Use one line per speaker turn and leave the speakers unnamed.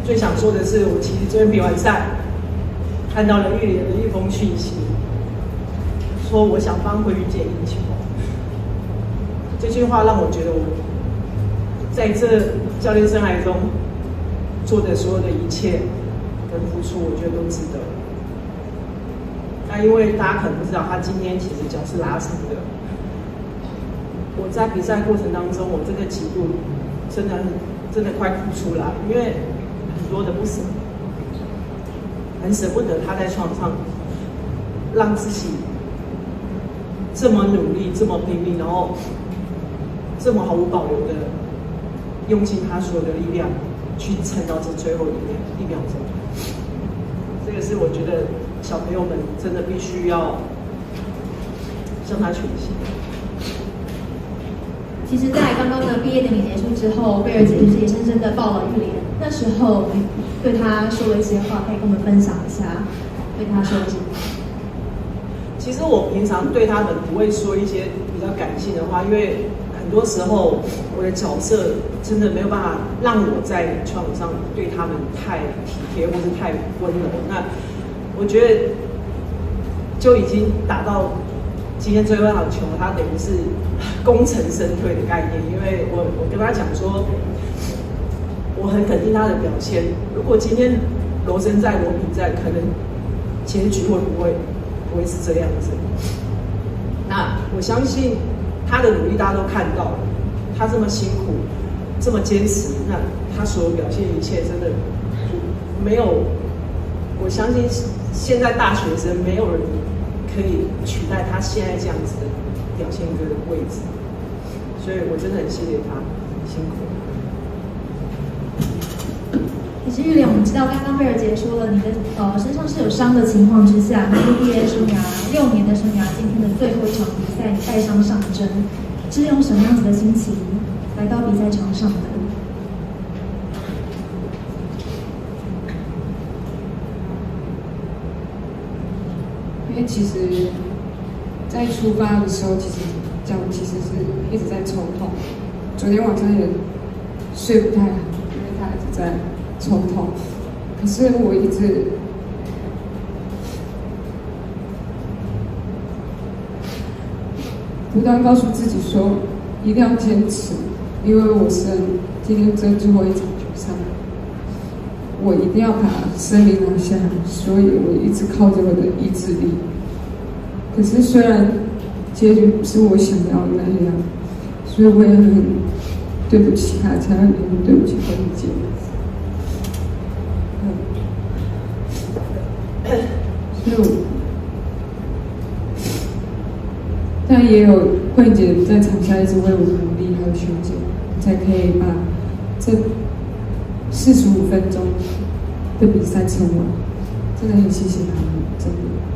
最想说的是，我其实昨天比完赛，看到了玉莲的一封讯息，说我想帮慧玉姐赢球。这句话让我觉得我在这教练生涯中做的所有的一切跟付出，我觉得都值得。那因为大家可能不知道，他今天其实脚是拉伤的。我在比赛过程当中，我这个极度真的快哭出来，因为很多的不舍，很舍不得他在床上让自己这么努力、这么拼命，然后这么毫无保留的用尽他所有的力量去撑到这最后一秒钟。这个是我觉得小朋友们真的必须要向他学习。
其实，在刚刚的毕业典礼结束之后，贝尔姐就是也深深的抱了玉莲。那时候对她说了一些话，可以跟我们分享一下，对她说了什么？
其实我平常对他们不会说一些比较感性的话，因为很多时候我的角色真的没有办法让我在场上对他们太体贴或是太温柔。那我觉得就已经打到今天最后一场球，他等于是功成身退的概念。因为我跟他讲说，我很肯定他的表现。如果今天罗森在罗平在，可能结局会不会是这样子？那我相信他的努力大家都看到了，他这么辛苦，这么坚持，那他所有表现一切真的没有，我相信现在大学生没有人可以取代他现在这样子的表现跟位置，所以我真的很谢谢他，辛苦。
其实玉莲，我们知道刚刚贝尔姐说了，你的身上是有伤的情况之下，你毕业生涯6年的生涯，今天的最后一场比赛，你带伤上阵，是用什么样子的心情来到比赛场上的？
因为其实，在出发的时候，其实脚其实是一直在抽痛，昨天晚上也睡不太好，因为它一直在抽痛。可是我一直不断告诉自己说，一定要坚持，因为我是今天这最后一场决赛，我一定要把胜利拿下，所以我一直靠着我的意志力。可是虽然结局不是我想要的那样，所以我也很对不起他，才很对不起慧玉姐。所以但也有慧姐在场下一直为我努力，还有学姐，才可以把这45分钟的比赛撑完。真的很谢谢他们，真的。